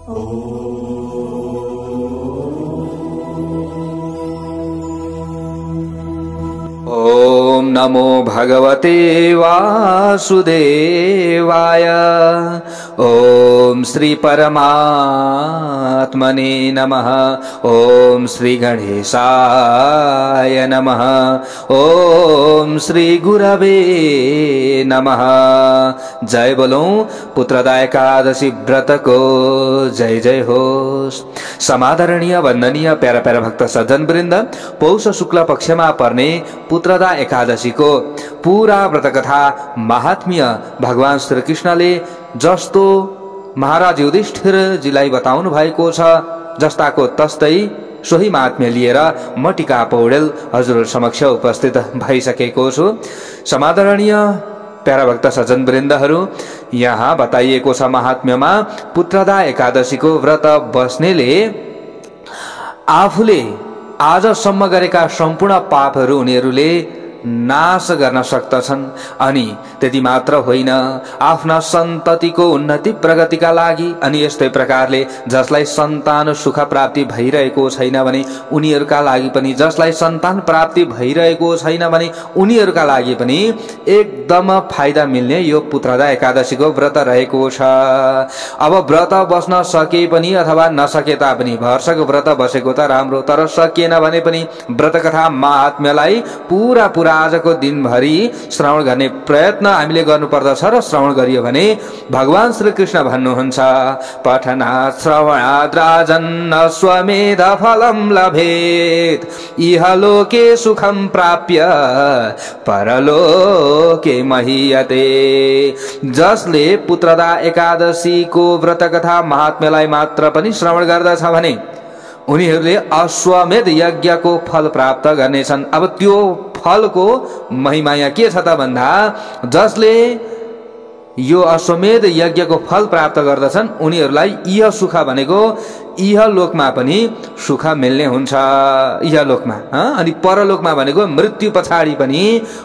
ओम नमो भगवते वासुदेवाय। ओम श्री परमात्मने नमः। ओम श्री गणेशाय नमः। ओम श्री गुरवे नमः। जय बोलो पुत्रदा एकादशी व्रत को जय जय हो। समादरणीय वंदनीय प्यारा प्यारा भक्त सज्जन वृन्द, पौष शुक्ल पक्षमा पर्ने पुत्रदा एकादशी को पूरा व्रत कथा महात्म्य भगवान श्री कृष्णले जस्तो महाराज युधिष्ठिरजीलाई बताउनु भएको छ, जस्ताको तस्तै सोही महात्म्य लिएर म टीका पौडेल हजुर समक्ष उपस्थित भइसकेको छु। समादरणीय प्यारा भक्त सज्जन वृन्दहरू, यहाँ बताइएको छ महात्म्यमा पुत्रदा एकादशीको व्रत बस्नेले आफूले आजसम्म गरेका सम्पूर्ण पापहरू उनीहरूले नाश गर्न सक्दछन्। अनि त्यति मात्र होइन, आफ्ना सन्ततिको उन्नति प्रगतिका लागि अनि यस्तै प्रकारले जसलाई सन्तान सुख प्राप्ति भइरहेको छैन भने उनीहरूका लागि पनि, जसलाई सन्तान प्राप्ति भइरहेको छैन भने उनीहरूका लागि पनि एकदम फाइदा मिल्ने यो पुत्रदा एकादशीको व्रत रहेको छ। अब व्रत बस्न सके पनि अथवा नसके तापनि वर्षको व्रत बसेको त राम्रो, तर सकिएन भने पनि व्रत कथा महात्म्यलाई पूरा आजको दिनभरि श्रवण गर्ने प्रयत्न हामीले गर्नुपर्दछ। र श्रवण गरियो भने भगवान श्री कृष्ण भन्नुहुन्छ, पठनात् श्रवणात् राजन् अश्वमेध फलं लभेत्, इहलोके सुखं प्राप्य परलोके महीयते। जसले पुत्रदा एकादशीको व्रत कथा महात्म्यलाई मात्र पनि श्रवण गर्दछ भने उनीहरूले अश्वमेध यज्ञको फल प्राप्त गर्नेछन्। अब त्यो फलको महिमा यहाँ के छ त भन्दा, जसले यो अश्वमेध यज्ञको फल प्राप्त गर्दछन् उनीहरूलाई इह सुख भनेको इहलोकमा पनि सुख मिल्ने हुन्छ, इहलोकमा। अनि परलोकमा भनेको मृत्यु पछाडि पनि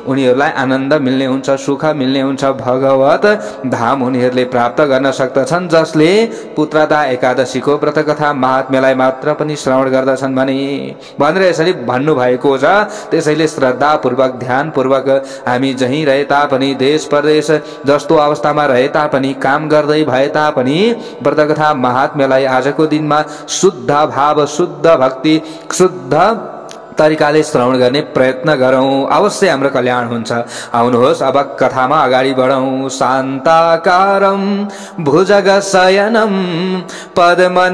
उनीहरूलाई आनन्द मिल्ने हुन्छ, सुख मिल्ने हुन्छ, भगवत धाम उनीहरूले प्राप्त गर्न सक्दछन् जसले पुत्रदा एकादशीको व्रत कथा महात्म्यलाई मात्र पनि श्रवण गर्दछन् भनेर यसरी भन्नुभएको छ। त्यसैले श्रद्धापूर्वक ध्यानपूर्वक हामी जहीँ रहे तापनि, देश प्रदेश जस्तो अवस्थामा रहे तापनि, काम गर्दै भए तापनि व्रत कथा महात्म्यलाई आजको दिनमा शुद्ध भाव, शुद्ध भक्ति, शुद्ध तरिकाले श्रवण गर्ने प्रयत्न गरौं, अवश्य हाम्रो कल्याण हुन्छ। आउनुहोस् अब कथामा अगाडि बढौं। शान्ताकारं भुजगशयनं पद्मनाभं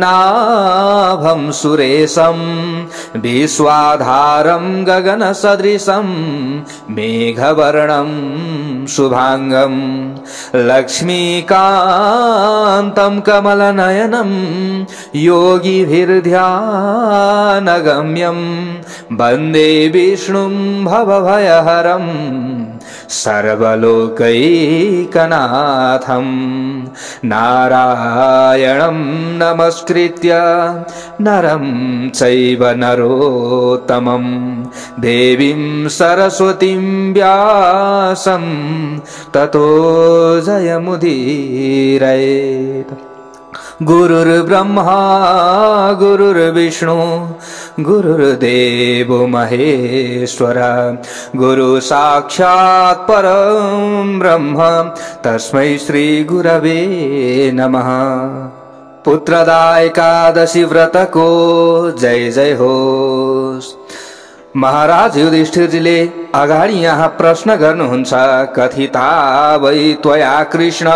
सुरेशं विश्वाधारं गगनसदृशं मेघवर्णं शुभांगं लक्ष्मीकान्तं कमलनयनं योगिभिर्ध्यानगम्यं वन्दे विष्णुं भवभयहरं सर्वलोकैकनाथं नारायणं नमस्कृत्य नरं चैव नरोत्तमं देवीं सरस्वतीं व्यासं ततो जयमुदीरयेत्। गुरुर्ब्रह्मा गुरुर्विष्णु गुरुर्देवो महेश्वर, गुरु साक्षात् परं ब्रह्म तस्मै श्री गुरवे नमः। पुत्रदा एकादशी व्रत को जय जय होस्। महाराज युधिष्ठिरजीले अगाडि यहाँ प्रश्न गर्नुहुन्छ, कथिता वै त्वया कृष्ण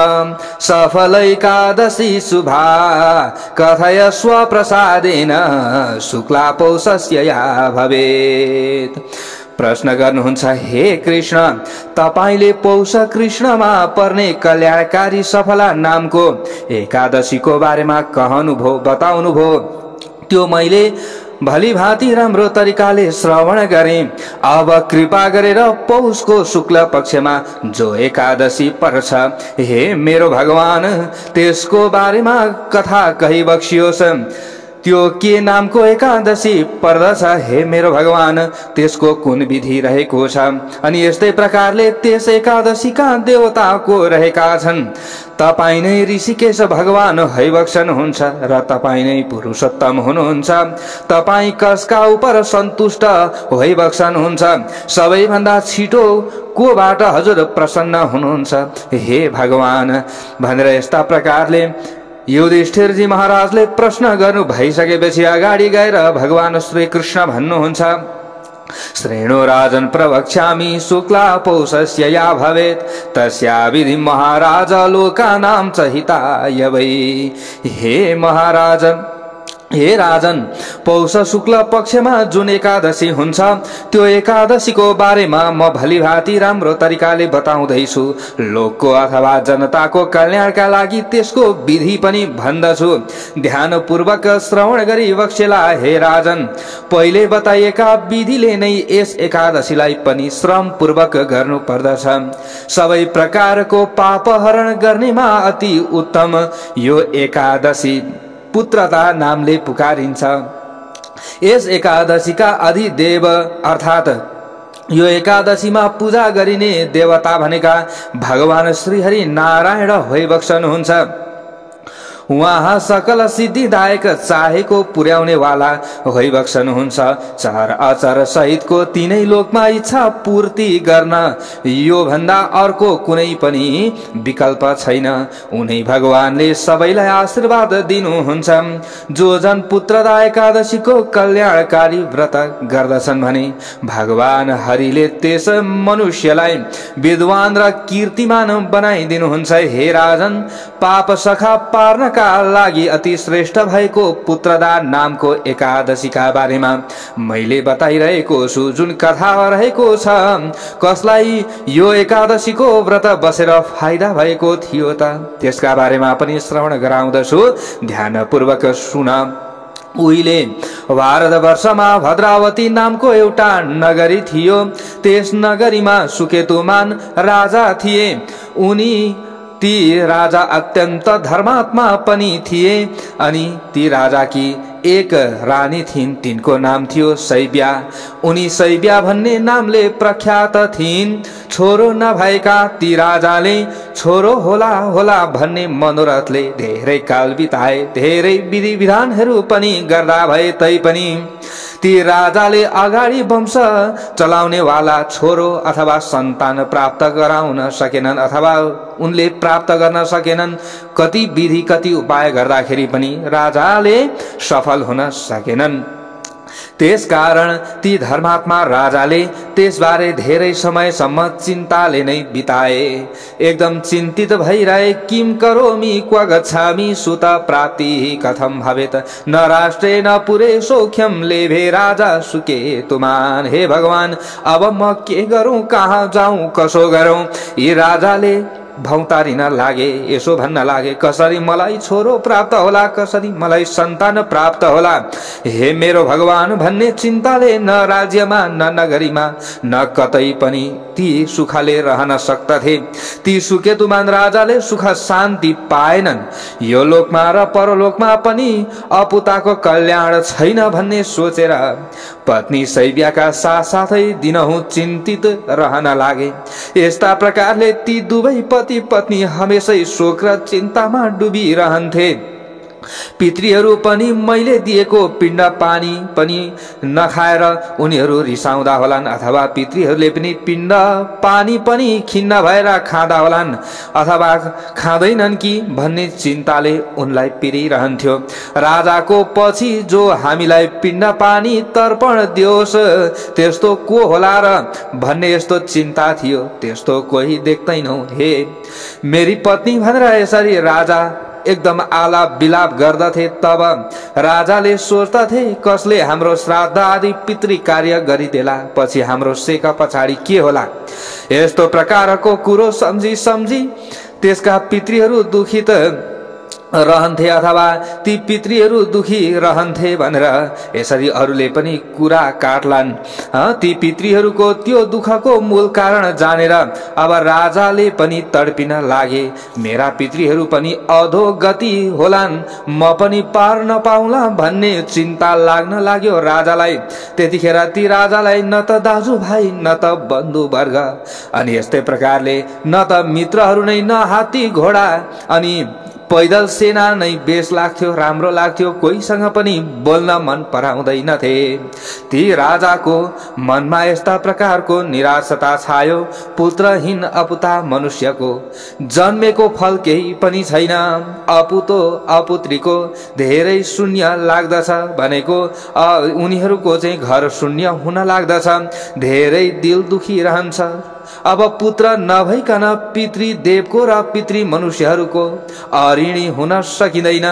सफल एकादशी शुभा, कथय स्वप्रसादेन शुक्ला पौषस्य या भवेत्। प्रश्न गर्नुहुन्छ, हे कृष्ण तपाईले पौष कृष्णमा पर्ने कल्याणकारी सफला नामको एकादशीको बारेमा कहनुभयो, बताउनुभयो। त्यो मैले भली भांति राम्रो तरिकाले श्रवण गरे। अब कृपा गरेर पौषको शुक्ल पक्षमा जो एकादशी पर्छ, हे मेरो भगवान त्यसको बारेमा कथा कही बक्सियोस्। त्यो के नामको एकादशी पर्दछ हे मेरो भगवान, त्यसको कुन विधि रहेको छ? अनि यस्तै प्रकारले त्यस एकादशीका देवताको रहेका छन्। तपाईं नै ऋषिकेश भगवान हैवक्सन हुन्छ र तपाईं नै पुरुषोत्तम हुनुहुन्छ। तपाईं कसका उपर सन्तुष्ट हैवक्सन हुन्छ? सबैभन्दा छिटो कोबाट हजुर प्रसन्न हुनुहुन्छ हे भगवान? भनेर यस्ता प्रकारले युधिष्ठिरजी महाराजले प्रश्न गर्नु भइसकेपछि अगाडि गएर भगवान श्री कृष्ण भन्नुहुन्छ, श्रेणो राजन प्रवक्ष्यामि शुक्ला पौषस्य या भवेत् तस्या विधि महाराज लोकानां च हिताय वै। हे महाराज, हे राजन, पौष शुक्ल पक्षमा जुन एकादशी हुन्छ त्यो एकादशीको बारेमा म भलीभाँति राम्रो तरिकाले बताउँदैछु। लोकको अथवा जनताको कल्याणका लागि त्यसको विधि पनि भन्दछु। ध्यानपूर्वक श्रवण गरी बक्सेला हे राजन। पहिले बताइएका विधिले नै यस एकादशीलाई पनि श्रमपूर्वक गर्नु पर्दछ। सबै प्रकारको पाप हरण गर्नेमा अति उत्तम यो एकादशी पुत्रता नामले पुकारिन्छ। यस एकादशीका अधिदेव अर्थात यो एकादशीमा पूजा गरिने देवता भनेका भगवान श्रीहरि नारायण हैवक्सन हुन्छ। उहाँ सकल सिद्धिदायक चाहेको पुर्याउने वाला हैवक्सन हुन्छ। चर अचर सहितको तीनै लोकमा इच्छा पूर्ति गर्न यो भन्दा अर्को कुनै पनि विकल्प छैन। उनै भगवानले सबैलाई आशीर्वाद दिनुहुन्छ। जो जन पुत्रदा एकादशीको कल्याणकारी व्रत गर्दछन् भने भगवान हरिले त्यस मनुष्यलाई विद्वान र कीर्तिमान बनाइदिनुहुन्छ। हे राजन, पाप सखा पार्नका लागि अति श्रेष्ठ भएको पुत्रदा नामको एकादशीका बारेमा मैले बताइरहेको छु। जुन कथा रहेको छ, कसलाई यो एकादशीको व्रत बसेर फाइदा भएको थियो त त्यसका बारेमा पनि श्रवण गराउँदछु। ध्यानपूर्वक सुन। उहिले भारतवर्षमा भद्रावती नामको एउटा नगरी थियो। त्यस नगरीमा सुकेतुमान राजा थिए। उनी ती राजा अत्यन्त धर्मात्मा पनि थिए। अनि ती राजाकी एक रानी थिइन्, तिनको नाम थियो शैब्या। उनी शैब्या भन्ने नामले प्रख्यात थिइन्। छोरो नभएका ती राजाले छोरो होला होला भन्ने मनोरथले धेरै काल बिताए। धेरै विधि विधानहरू पनि गर्दा भए तैपनि ती राजाले अगाडि वंश चलाउने वाला छोरो अथवा सन्तान प्राप्त गराउन सकेनन् अथवा उनले प्राप्त गर्न सकेनन्। कति विधि कति उपाय गर्दाखेरि पनि राजाले सफल हुन सकेनन्। त्यसकारण ती धर्मात्मा राजाले त्यसबारे धेरै समयसम्म चिन्ताले नै बिताए। एकदम चिन्तित भइरहे, किम करोमि क्व गच्छामि सुत प्राप्ति कथम भवेत न राष्ट्रे न पुरे सौख्यम लेभे राजा सुकेतुमान। हे भगवान, अब म के गरौं, कहाँ जाऊं, कसो गरौं? यी राजाले भौतारिन लागे, यसो भन्न लागे, कसरी मलाई छोरो प्राप्त होला, कसरी मलाई सन्तान प्राप्त होला? हे मेरो भगवान भन्ने चिन्ताले न राज्यमा न नगरीमा न कतै पनि ती सुखले रहन सक्दथे। ती सुकेतुमान राजाले सुख शान्ति पाएनन्। यो लोकमा र परलोकमा पनि अपुताको कल्याण छैन भन्ने सोचेर पत्नी शैब्याका साथसाथै दिनहुँ चिन्तित रहन लागे। यस्ता प्रकारले ती दुवै पति पत्नी हमेशै शोक र चिन्तामा डुबिरहन्थे। पितृहरू पनि मैले दिएको पिण्ड पानी पनि नखाएर उनीहरू रिसाउँदा होलान् अथवा पितृहरूले पनि पिण्ड पानी पनि खिन्न भएर खाँदा होलान् अथवा खाँदैनन् कि भन्ने चिन्ताले उनलाई पिरिरहन्थ्यो। राजाको पछि जो हामीलाई पिण्ड पानी तर्पण दियोस् त्यस्तो को होला र भन्ने यस्तो चिन्ता थियो। त्यस्तो कोही देख्दैनौ हे मेरी पत्नी भनेर यसरी राजा एकदम आलाप बिलाप गर्दथे। तब राजाले सोच्दथे, कसले हाम्रो श्राद्ध आदि पितृ कार्य गरिदेला, पछि हाम्रो सेक पछाडि के होला? यस्तो प्रकारको कुरो सम्झी सम्झी त्यसका पितृहरू दुखित रहन्थे अथवा ती पितृहरू दुखी रहन्थे भनेर यसरी अरूले पनि कुरा काट्लान्। ती पितृहरूको त्यो दुःखको मूल कारण जानेर अब राजाले पनि तडपिन लागे। मेरा पितृहरू पनि अधोगति होलान्, म पनि पार नपाउला भन्ने चिन्ता लाग्न लाग्यो राजालाई। त्यतिखेर ती राजालाई न त दाजुभाइ न त बन्धुवर्ग अनि यस्तै प्रकारले न त मित्रहरू नै न हात्ती घोडा अनि पैदल सेना नै बेस लाग्थ्यो, राम्रो लाग्थ्यो। कोहीसँग पनि बोल्न मन पराउँदैनथे। ती राजाको मनमा यस्ता प्रकारको निराशता छायो। पुत्रहीन अपुता मनुष्यको जन्मेको फल केही पनि छैन। अपुतो अपुत्रीको धेरै शून्य लाग्दछ भनेको उनीहरूको चाहिँ घर शून्य हुन लाग्दछ, धेरै दिल दुखी रहन्छ। अब पुत्र नभइकन पितृदेवको र पितृ मनुष्यहरूको अऋणी हुन सकिँदैन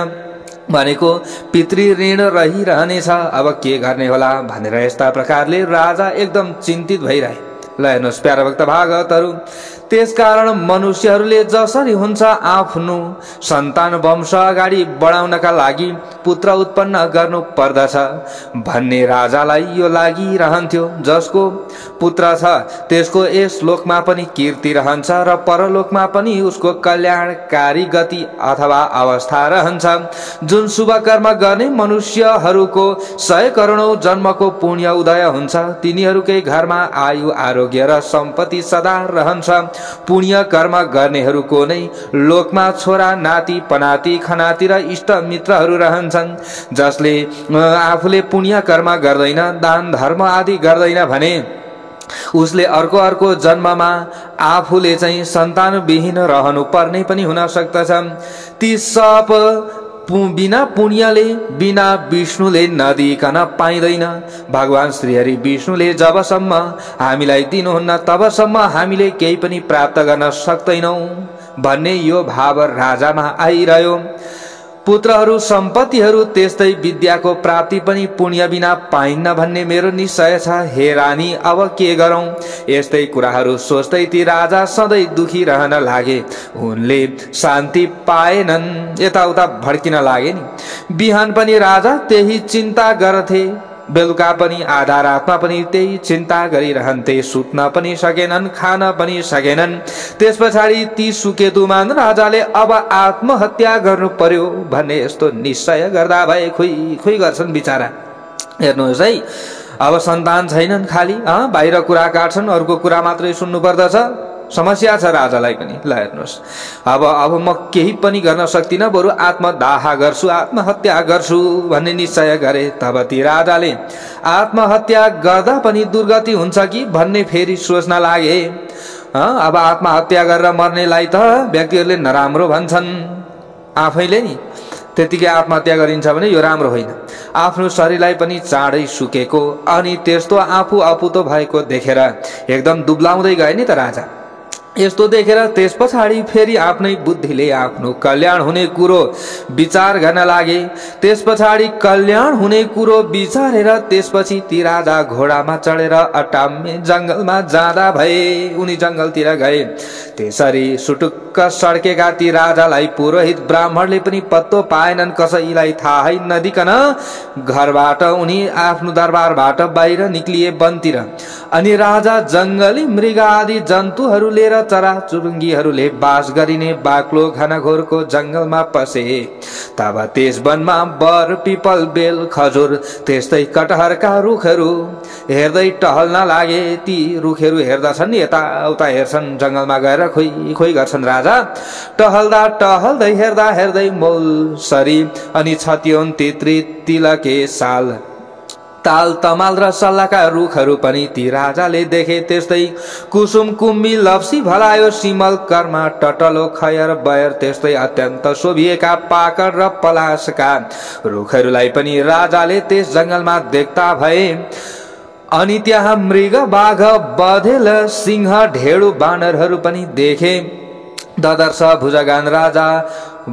भनेको पितृ ऋण रहिरहनेछ। अब के गर्ने होला भनेर यस्ता प्रकारले राजा एकदम चिन्तित भइरहे। ल हेर्नुहोस् प्यारा भक्त भागवतहरू, त्यसकारण मनुष्यहरूले जसरी हुन्छ आफ्नो सन्तान वंश अगाडि बढाउनका लागि पुत्र उत्पन्न गर्नु पर्दछ भन्ने राजालाई यो लागिरहन्थ्यो। जसको पुत्र छ त्यसको यस लोकमा पनि कीर्ति रहन्छ र परलोकमा पनि उसको कल्याणकारी गति अथवा अवस्था रहन्छ। जुन शुभ कर्म गर्ने मनुष्यहरूको 100 करोडौं जन्मको पुण्य उदय हुन्छ, तिनीहरूकै घरमा आयु आरोग्य र सम्पत्ति सदा रहन्छ। पुण्य कर्म गर्नेहरूको नै लोकमा छोरा नाति पनाति खनाति र इष्ट मित्रहरू रहन्छन्। जसले आफूले पुण्य कर्म गर्दैन, दान धर्म आदि गर्दैन भने उसले अर्को जन्ममा आफूले चाहिँ सन्तानविहीन रहनु पर्ने पनि हुन सक्दछ। ती सब बिना पुण्यले बिना विष्णुले नदिकन पाइँदैन। भगवान श्रीहरि विष्णुले जबसम्म हामीलाई दिनुहुन्न तबसम्म हामीले केही पनि प्राप्त गर्न सक्दैनौं भन्ने यो भाव राजामा आइरह्यो। पुत्रहरू सम्पत्तिहरू त्यस्तै विद्याको प्राप्ति पनि पुण्य बिना पाइन्न भन्ने मेरो निश्चय छ। हे रानी, अब के गरौं? यस्तै कुराहरू सोच्दै ती राजा सधैँ दुखी रहन लागे। उनले शान्ति पाएनन्, यताउता भड्किन लागे नि। बिहान पनि राजा त्यही चिन्ता गर्थे, बेलुका पनि आधा रातमा पनि त्यही चिन्ता गरिरहन्थे। सुत्न पनि सकेनन्, खान पनि सकेनन्। त्यस पछाडि ती सुकेतुमान राजाले अब आत्महत्या गर्नु पर्यो भन्ने यस्तो निश्चय गर्दा भए खुइ गर्छन् बिचारा। हेर्नुहोस् है, अब सन्तान छैनन्, खाली बाहिर कुरा काट्छन्, अरूको कुरा मात्रै सुन्नु पर्दछ। समस्या छ राजालाई पनि। ल हेर्नुहोस्, अब म केही पनि गर्न सक्दिन, बरु आत्मदाह गर्छु, आत्महत्या गर्छु भन्ने निश्चय गरे। तब ती राजाले आत्महत्या गर्दा पनि दुर्गति हुन्छ कि भन्ने फेरि सोच्न लागे। अब आत्महत्या गरेर मर्नेलाई त व्यक्तिहरूले नराम्रो भन्छन्, आफैले नि त्यतिकै आत्महत्या गरिन्छ भने यो राम्रो होइन। आफ्नो शरीरलाई पनि चाँडै सुकेको अनि त्यस्तो आफू अपुतो भएको देखेर एकदम दुब्लाउँदै गए नि त राजा। यस्तो देखेर त्यस पछाडि फेरि आफ्नै बुद्धिले आफ्नो कल्याण हुने कुरो विचार गर्न लागे। त्यस पछाडि कल्याण हुने कुरो विचारेर त्यसपछि ती राजा घोडामा चढेर अटाम्मे जंगलमा जाँदा भए। उनी जंगलतिर गए। त्यसरी सुटुक्क सड्केका ती राजालाई पुरोहित ब्राह्मणले पनि पत्तो पाएनन्। कसैलाई थाहै नदिकन घरबाट उनी आफ्नो दरबारबाट बाहिर निक्लिए वनतिर। अनि राजा जंगली मृग आदि जन्तुहरू लिएर चराचुरुङ्गीहरूले बास गरिने बाक्लो घनघोरको जंगलमा पसे। तब त्यस वनमा बर पिपल बेल खजुर त्यस्तै कटहरका रुखहरू हेर्दै टहल्न लागे। ती रुखहरू हेर्दछन्, यताउता हेर्छन्, जंगलमा गएर खोइ गर्छन्। राजा टहल्दा टहल्दै हेर्दा हेर्दै मौल सरी अनि छत्योन तित्री तिलके साल ताल तमाल र सल्लाका रुखहरू पनि ती राजाले देखे। त्यस्तै कुसुम कुम्मी लप्सी भलायो सिमल कर्मा टटलो खयर बयर त्यस्तै अत्यन्त शोभिएका पाकड र पलासका रुखहरूलाई पनि राजाले त्यस जंगलमा देख्दा भए। अनि त्यहाँ मृग बाघ बधेल सिंह ढेडु बानरहरू पनि देखे। ददर्श भुजगान राजा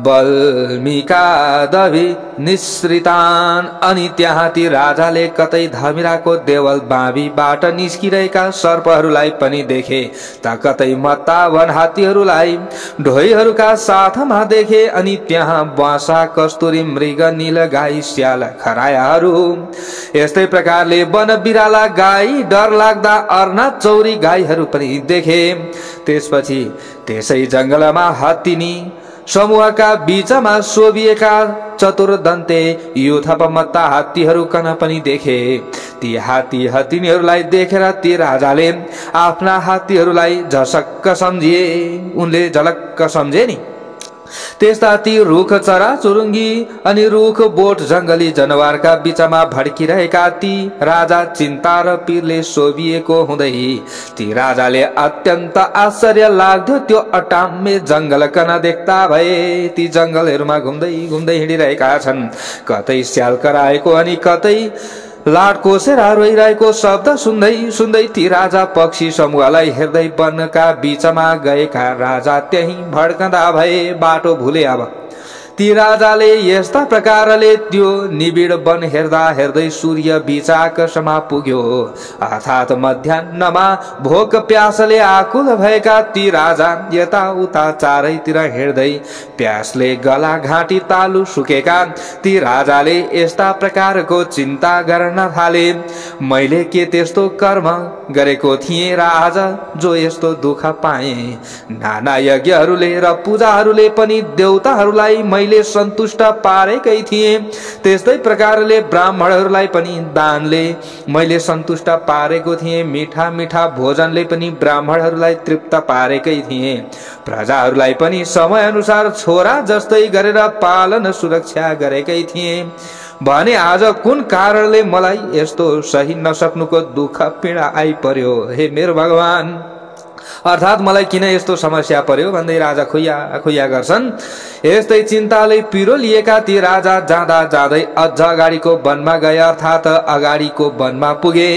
बल्मिकादभि निश्रितान्। अनि त्यहाँ ती राजाले कतै धमिराको देवल बाँबीबाट निस्किरहेका सर्पहरूलाई पनि देखे, त कतै मत्ता वन हात्तीहरूलाई ढोइहरूका साथमा देखे। अनि त्यहाँ बाँसा कस्तुरी मृग नील गाई स्याल खरायाहरू, यस्तै प्रकारले वन बिराला गाई डर लाग्दा अर्ना चौरी गाईहरू पनि देखे। त्यसपछि त्यसै जंगलमा हत्तीनी समूहका बीचमा शोभिएका चतुर्दन्ते युथपमत्ता हात्तीहरू कन पनि देखे। ती हात्ती हत्तीनीहरूलाई देखेर ती राजाले आफ्ना हात्तीहरूलाई झसक्क सम्झिए, उनले झलक्क सम्झे नि। त्यस्ता ती रुख चरा चुरुङ्गी अनि रुख बोट जंगली जनावरका बीचमा भड्किरहेका ती राजा चिन्ता र पीरले शोभिएको हुँदै ती राजाले अत्यन्त आश्चर्य लाग्थ्यो त्यो अटाम्मे जंगल कन देख्दा भए। ती जंगलहरूमा घुम्दै घुम्दै हिँडिरहेका छन्, कतै स्याल कराएको अनि कतै लाटकोसेरा रोइरहेको शब्द सुन्दै सुन्दै ती राजा पक्षी समूहलाई हेर्दै वनका बीचमा गएका राजा त्यही भड्कँदा भए, बाटो भुले। अब ती राजाले यस्ता प्रकारले त्यो निबिड वन हेर्दा हेर्दै सूर्य बीच आकाशमा पुग्यो, अर्थात मध्याह्नमा भोक प्यासले आकुल भएका ती राजा यताउता चारैतिर हिँड्दै प्यासले गला घाँटी तालु सुकेका ती राजाले यस्ता प्रकारको चिन्ता गर्न थाले। मैले के त्यस्तो कर्म गरेको थिएँ राजा जो यस्तो दुःख पाए? नाना यज्ञहरूले र पूजाहरूले पनि देवताहरूलाई मैले सन्तुष्ट पारेकै थिएँ, त्यस्तै प्रकारले ब्राह्मणहरूलाई पनि दानले मैले सन्तुष्ट पारेको थिएँ। मिठा मिठा भोजनले पनि ब्राह्मणहरूलाई तृप्त पारेकै थिएँ। प्रजाहरूलाई पनि समय अनुसार छोरा जस्तै गरेर पालन सुरक्षा गरेकै थिएँ भने आज कुन कारणले मलाई यस्तो सही नसक्नुको दुःख पीडा आइपर्यो? हे मेरो भगवान, अर्थात मलाई किन यस्तो समस्या पर्यो भन्दै राजा खुइया खुइया गर्छन्। यस्तै चिन्ताले पिरो लिएका ती राजा जाँदा जाँदै अझ अगाडिको वनमा गए, अर्थात अगाडिको वनमा पुगे।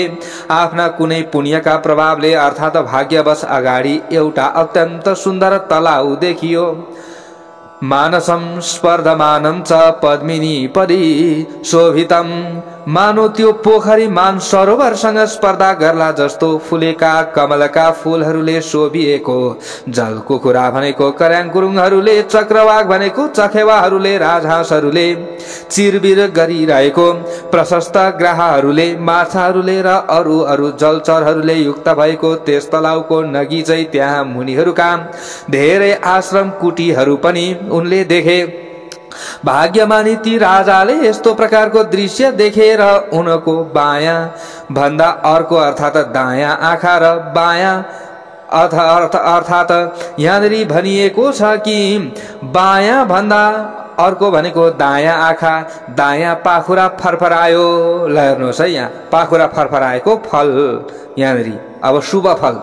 आफ्ना कुनै पुण्यका प्रभावले अर्थात भाग्यवश अगाडि एउटा अत्यन्त सुन्दर तलाउ देखियो। मानसं स्पर्धमानं च पद्मिनी पदी शोभितम। मानो त्यो पोखरी मान सरोवरसँग स्पर्धा गर्ला जस्तो फुलेका कमलका फूलहरूले शोभिएको, जल कुखुरा भनेको कर्याङकुरुङहरूले, चक्रवाक भनेको चखेवाहरूले, राजहाँसहरूले चिरबिर गरिरहेको, प्रशस्त ग्राहहरूले, माछाहरूले र अरू अरू जलचरहरूले युक्त भएको त्यस तलाउको नजिकै त्यहाँ मुनिहरूका धेरै आश्रम कुटीहरू पनि उनले देखे। भाग्यमानी ती राजाले यस्तो प्रकारको दृश्य देखेर उनको बायाँ भन्दा अर्को अर्थात दायाँ आँखा र बायाँ अर्थात यहाँनिर भनिएको छ कि बायाँ भन्दा अर्को भनेको दायाँ आँखा, दायाँ पाखुरा फरफरायो। ल हेर्नुहोस् है, यहाँ पाखुरा फरफराएको फल यहाँनिर अब शुभ फल।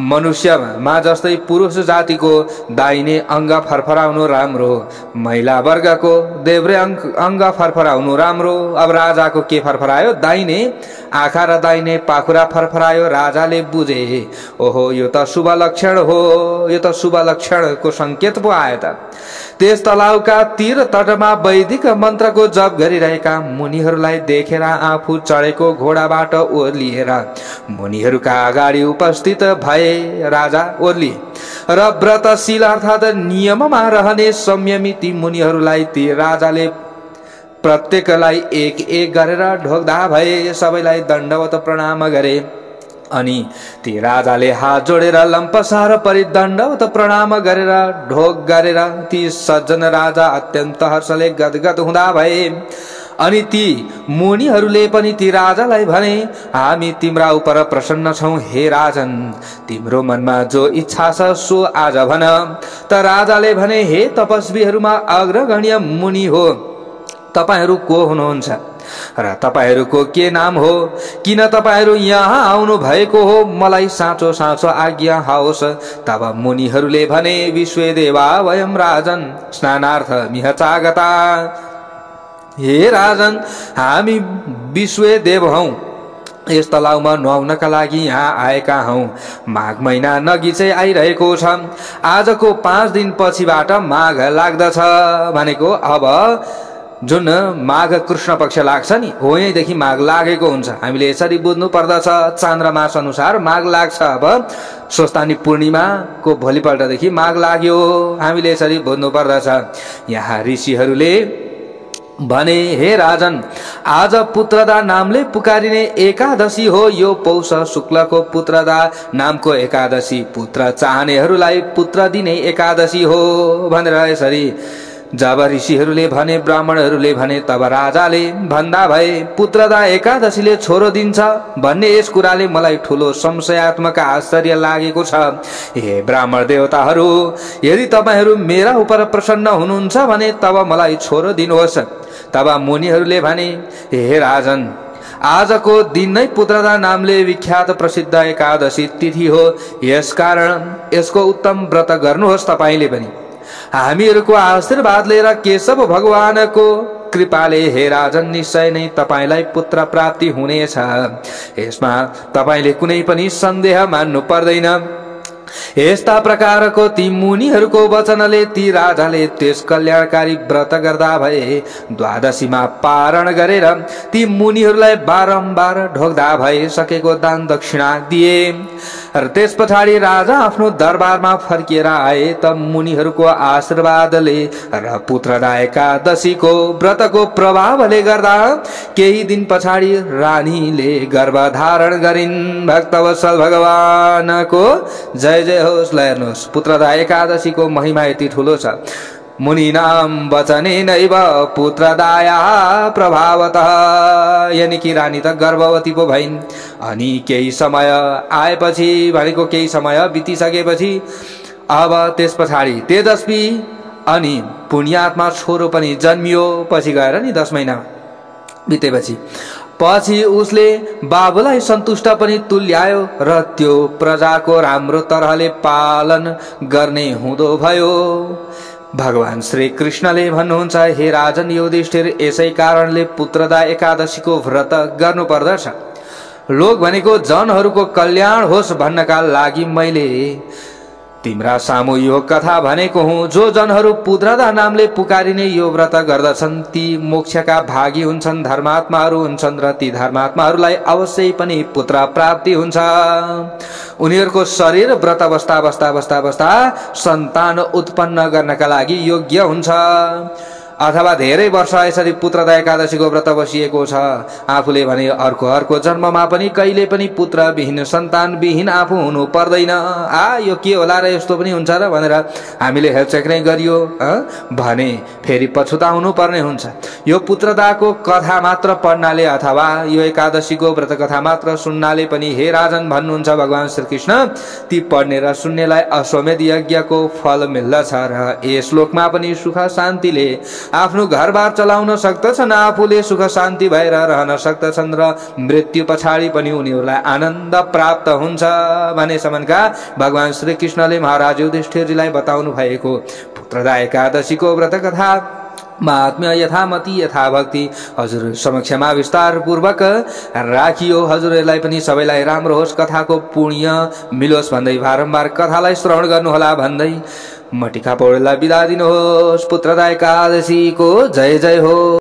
मनुष्यमा जस्तै पुरुष जातिको दाहिने अंग फरफराउनु राम्रो, महिला वर्गको देब्रे अंग फरफराउनु राम्रो। अब राजाको के फरफरायो? दाहिने आँखा र दाहिने पाखुरा फरफरायो। राजाले बुझे, ओहो यो त शुभ लक्षण हो, यो त शुभ लक्षणको संकेत पो आयो त। त्यस तलाउका तीर तटमा वैदिक मन्त्रको जप गरिरहेका मुनिहरूलाई देखेर आफू चढेको घोडाबाट ओर्लिएर मुनिहरूका अगाडि उपस्थित भए। राजा ओर्लिए र व्रतशील अर्थात नियममा रहने संयमी ती मुनिहरूलाई ती राजाले प्रत्येकलाई एक एक गरेर ढोक्दा भए, सबैलाई दण्डवत प्रणाम गरे। अनि ती राजाले हात जोडेर लम्पसार परि दण्डवत प्रणाम गरेर ढोक गरेर ती सज्जन राजा अत्यन्त हर्षले गदगद हुँदा भए। अनि ती मुनिहरूले पनि ती राजालाई भने, हामी तिम्रा उपर प्रसन्न छौं हे राजन, तिम्रो मनमा जो इच्छा छ सो आज भन। त राजाले भने, हे तपस्वीहरूमा अग्रगण्य मुनि हो, तपाईहरू को हुनुहुन्छ र तपाईहरूको के नाम हो? किन तपाईहरू यहाँ आउनु भएको हो? मलाई साँचो साँचो आज्ञा होस्। तब मुनिहरूले भने, विश्वदेवा वयम राजन स्नानार्थ मिह चागता। हे राजन, हामी विश्वदेव हौं, यस तलाउमा नुहाउनका लागि यहाँ आएका हौं। माघ महिना नगी चाहिँ आइरहेको छ। आजको 5 दिन पछिबाट माघ लाग्दछ भनेको अब जुन माघ कृष्ण पक्ष लाग्छ नि हो यहीँदेखि माघ लागेको हुन्छ। हामीले यसरी बुझ्नु पर्दछ। चान्द्र मास अनुसार माघ लाग्छ। अब स्वस्थानी पूर्णिमाको भोलिपल्टदेखि माघ लाग्यो। हामीले यसरी बुझ्नु पर्दछ। यहाँ ऋषिहरूले भने हे राजन, आज पुत्रदा नामले पुकारिने एकादशी हो। यो पौष शुक्लको पुत्रदा नामको एकादशी, पुत्र चाहनेहरूलाई पुत्र दिने एकादशी हो भनेर यसरी जब ऋषिहरूले भने, ब्राह्मणहरूले भने, तब राजाले भन्दा भए पुत्रदा एकादशीले छोरो दिन्छ भन्ने यस कुराले मलाई ठूलो संशयात्मक आश्चर्य लागेको छ। हे ब्राह्मण देवताहरू, यदि तपाईहरू मेरा उपर प्रसन्न हुनुहुन्छ भने तब मलाई छोरो दिनुहोस्। तब मुनिहरूले भने, हे राजन, आजको दिन नै पुत्रदा नामले विख्यात प्रसिद्ध एकादशी तिथि हो। यसकारण यसको उत्तम व्रत गर्नुहोस् तपाईले पनि। हामीहरूको आशीर्वाद लिएर केशव भगवानको कृपाले हे राजन निश्चय नै तपाईलाई पुत्र प्राप्ति हुनेछ। यसमा तपाईले कुनै पनि सन्देह मान्नु पर्दैन। यस्ता प्रकारको ती मुनिहरूको वचनले ती राजाले त्यस कल्याणकारी व्रत गर्दा भए द्वादशीमा पारण गरेर ती मुनिहरूलाई बारम्बार ढोक्दा भए सकेको दान दक्षिणा दिए। र त्यस पछाडि राजा आफ्नो दरबारमा फर्किएर आए त मुनिहरूको आशीर्वादले र पुत्रदा एकादशीको व्रतको प्रभावले गर्दा केही दिन पछाडि रानीले गर्भधारण गरिन्। भक्तवत्सल भगवानको जय जय होस्। ल हेर्नुहोस्, पुत्रदा एकादशीको महिमा यति ठुलो छ। मुनिनाम वचनेनैव पुत्रदाया प्रभावतः, यानी कि रानी त गर्भवती पो भइन्। अनि केही समय आएपछि भनेको केही समय बितिसकेपछि अब त्यस पछाडि तेजस्वी अनि पुण्यात्मा छोरो पनि जन्मियो। पछि गएर नि 10 महिना बितेपछि उसले बाबुलाई सन्तुष्ट पनि तुल्यायो र त्यो प्रजाको राम्रो तरहले पालन गर्ने हुँदो भयो। भगवान श्री कृष्णले भन्नुहुन्छ, हे राजन युधिष्ठिर, यसै कारणले पुत्रदा एकादशीको व्रत गर्नु पर्दछ। लोक भनेको जनहरूको कल्याण होस् भन्नका लागि मैले तिम्रा सामु यो कथा भनेको हुँ। जो जनहरू पुत्रदा नामले पुकारिने यो व्रत गर्दछन् ती मोक्षका भागी हुन्छन्, धर्मात्माहरू हुन्छन् र ती धर्मात्माहरूलाई अवश्य पनि पुत्र प्राप्ति हुन्छ। उनीहरूको शरीर व्रत बस्दा सन्तान उत्पन्न गर्नका लागि योग्य हुन्छ। अथवा धेरै वर्ष यसरी पुत्रदा एकादशीको व्रत बसिएको छ। आफूले भने अर्को जन्ममा पनि कहिले पनि पुत्र विहीन सन्तान विहीन आफू हुनु पर्दैन। यो के होला र यस्तो पनि हुन्छ र भनेर हामीले हेलचेक नै गरियो भने फेरि पछुताउनु पर्ने हुन्छ। यो पुत्रदाको कथा मात्र पढ्नाले अथवा यो एकादशीको व्रत कथा मात्र सुन्नाले पनि हे राजन भन्नुहुन्छ भगवान श्रीकृष्ण, ती पढ्ने र सुन्नेलाई अश्वमेध यज्ञको फल मिल्दछ र यस लोकमा पनि सुख शान्तिले आफ्नो घरबार चलाउन सक्दछन्, आफूले सुख शान्ति भएर रहन सक्दछन् र मृत्यु पछाडि पनि उनीहरूलाई आनन्द प्राप्त हुन्छ भनेसम्मका भगवान श्री कृष्णले महाराज युधिष्ठिरजीलाई बताउनु भएको पुत्रदा एकादशीको व्रत कथा महात्म्य यथामति यथाभक्ति हजुर समक्षमा विस्तार पूर्वक राखियो। हजुरहरूलाई पनि सबैलाई राम्रो होस्, कथाको पुण्य मिलोस् भन्दै बारम्बार कथालाई श्रवण गर्नुहोला भन्दै म टिका पौडेललाई बिदा दिनुहोस्। पुत्रदा एकादशीको जय जय हो।